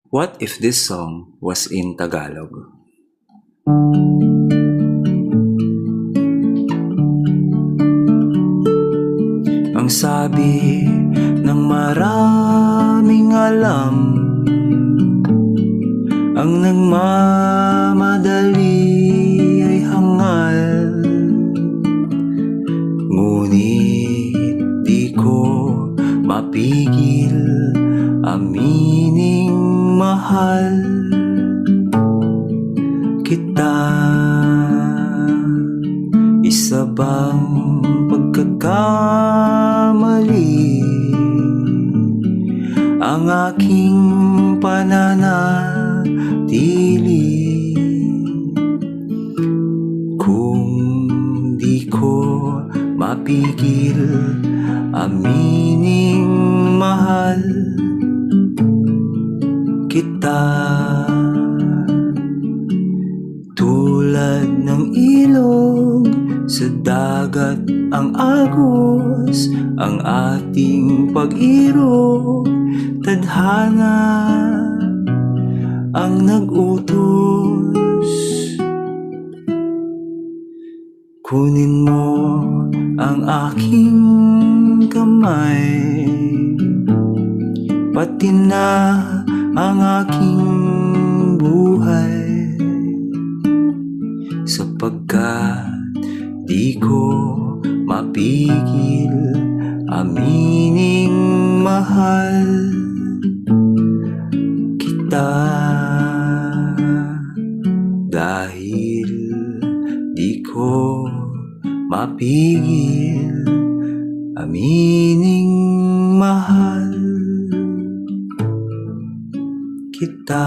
What if this song was in Tagalog? Ang sabi ng maraming alam, ang nagmamadali ay hangal. Ngunit di ko mapigil amining mahal kita. Isa bang pagkakamali ang aking pananatili kung di ko mapigil amining mahal kita? Tulad ng ilog sa dagat ang agos, ang ating pag-irog, tadhana ang nag-utos. Kunin mo ang aking kamay, pati na ang aking buhay, sapagkat di ko mapigil amining mahal kita. Dahil di ko mapigil amining mahal kita.